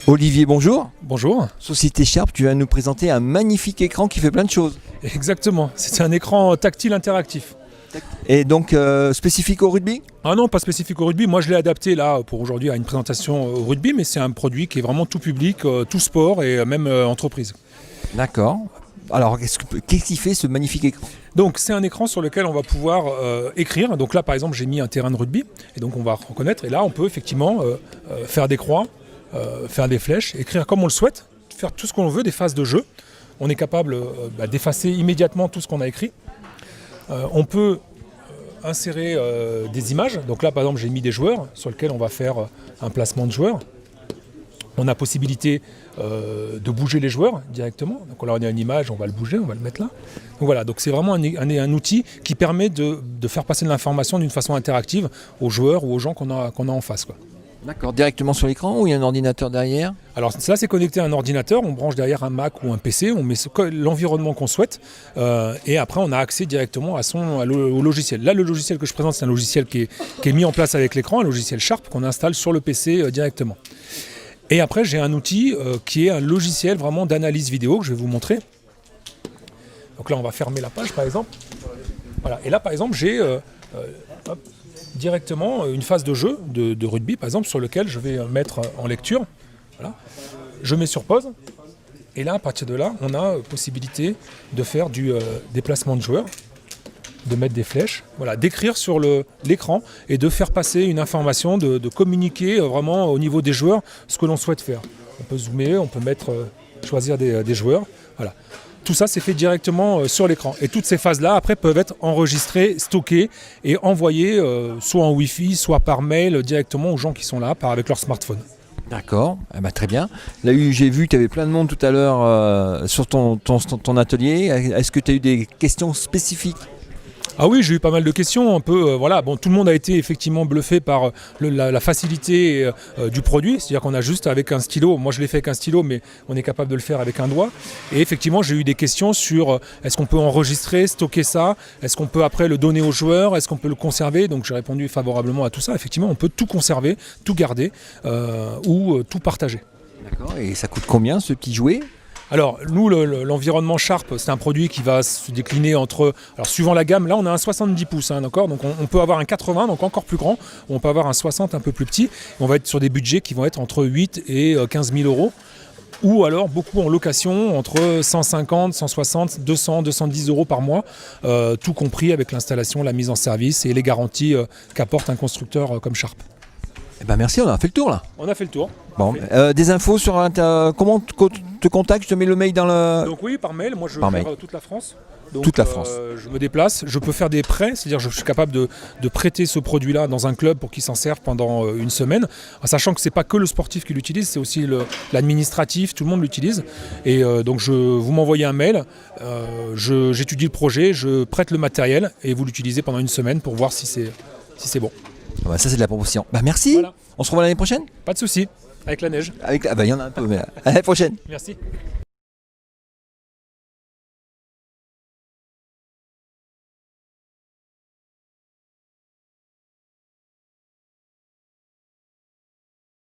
Olivier, bonjour. Bonjour. Société Sharp, tu vas nous présenter un magnifique écran qui fait plein de choses. Exactement, c'est un écran tactile interactif. Et donc spécifique au rugby ? Ah non, pas spécifique au rugby. Moi, je l'ai adapté là pour aujourd'hui à une présentation au rugby, mais c'est un produit qui est vraiment tout public, tout sport et même entreprise. D'accord. Alors, qu'est-ce qui fait ce magnifique écran ? Donc, c'est un écran sur lequel on va pouvoir écrire. Donc là, par exemple, j'ai mis un terrain de rugby, et donc on va reconnaître. Et là, on peut effectivement faire des croix, faire des flèches, écrire comme on le souhaite, faire tout ce qu'on veut, des phases de jeu. On est capable d'effacer immédiatement tout ce qu'on a écrit. On peut insérer des images. Donc là, par exemple, j'ai mis des joueurs sur lesquels on va faire un placement de joueurs. On a possibilité de bouger les joueurs directement. Donc là, on a une image, on va le bouger, on va le mettre là. Donc voilà, donc c'est vraiment un outil qui permet de faire passer de l'information d'une façon interactive aux joueurs ou aux gens qu'on a en face, quoi. D'accord, directement sur l'écran ou il y a un ordinateur derrière ? Alors ça, c'est connecté à un ordinateur, on branche derrière un Mac ou un PC, on met l'environnement qu'on souhaite et après on a accès directement au logiciel. Là, le logiciel que je présente, c'est un logiciel qui est mis en place avec l'écran, un logiciel Sharp qu'on installe sur le PC directement. Et après, j'ai un outil qui est un logiciel vraiment d'analyse vidéo que je vais vous montrer. Donc là, on va fermer la page par exemple. Voilà. Et là, par exemple, j'ai directement une phase de jeu de rugby, par exemple, sur lequel je vais mettre en lecture. Voilà. Je mets sur pause. Et là, à partir de là, on a possibilité de faire du déplacement de joueurs, de mettre des flèches, voilà, d'écrire sur l'écran et de faire passer une information, de communiquer vraiment au niveau des joueurs ce que l'on souhaite faire. On peut zoomer, on peut choisir des joueurs. Voilà. Tout ça, c'est fait directement sur l'écran. Et toutes ces phases-là, après, peuvent être enregistrées, stockées et envoyées soit en Wi-Fi, soit par mail directement aux gens qui sont là avec leur smartphone. D'accord, très bien. Là, j'ai vu que tu avais plein de monde tout à l'heure sur ton atelier. Est-ce que tu as eu des questions spécifiques ? Ah oui, j'ai eu pas mal de questions, un peu, voilà. Bon, tout le monde a été effectivement bluffé par la facilité du produit, c'est-à-dire qu'on a juste avec un stylo, moi je l'ai fait avec un stylo, mais on est capable de le faire avec un doigt. Et effectivement, j'ai eu des questions sur est-ce qu'on peut enregistrer, stocker ça, est-ce qu'on peut après le donner aux joueurs, est-ce qu'on peut le conserver. Donc j'ai répondu favorablement à tout ça. Effectivement, on peut tout conserver, tout garder ou tout partager. D'accord, et ça coûte combien ce petit jouet ? Alors, nous, l'environnement Sharp, c'est un produit qui va se décliner suivant la gamme, là on a un 70 pouces, d'accord, donc on peut avoir un 80, donc encore plus grand, ou on peut avoir un 60 un peu plus petit, on va être sur des budgets qui vont être entre 8 et 15 000 euros, ou alors beaucoup en location, entre 150, 160, 200, 210 euros par mois, tout compris avec l'installation, la mise en service et les garanties qu'apporte un constructeur comme Sharp. Merci, on a fait le tour là. On a fait le tour. Bon, des infos sur comment te contacte, je te mets le mail dans le... Donc oui, par mail, moi je par vais mail. faire toute la France. Donc, toute la France. Je me déplace, je peux faire des prêts, c'est-à-dire je suis capable de prêter ce produit-là dans un club pour qu'il s'en serve pendant une semaine, en sachant que c'est pas que le sportif qui l'utilise, c'est aussi l'administratif, tout le monde l'utilise. Et donc vous m'envoyez un mail, j'étudie le projet, je prête le matériel et vous l'utilisez pendant une semaine pour voir si c'est bon. Ça c'est de la proposition. Merci, voilà. On se revoit l'année prochaine ? Pas de souci, avec la neige. Il y en a un peu, mais à l'année prochaine. Merci.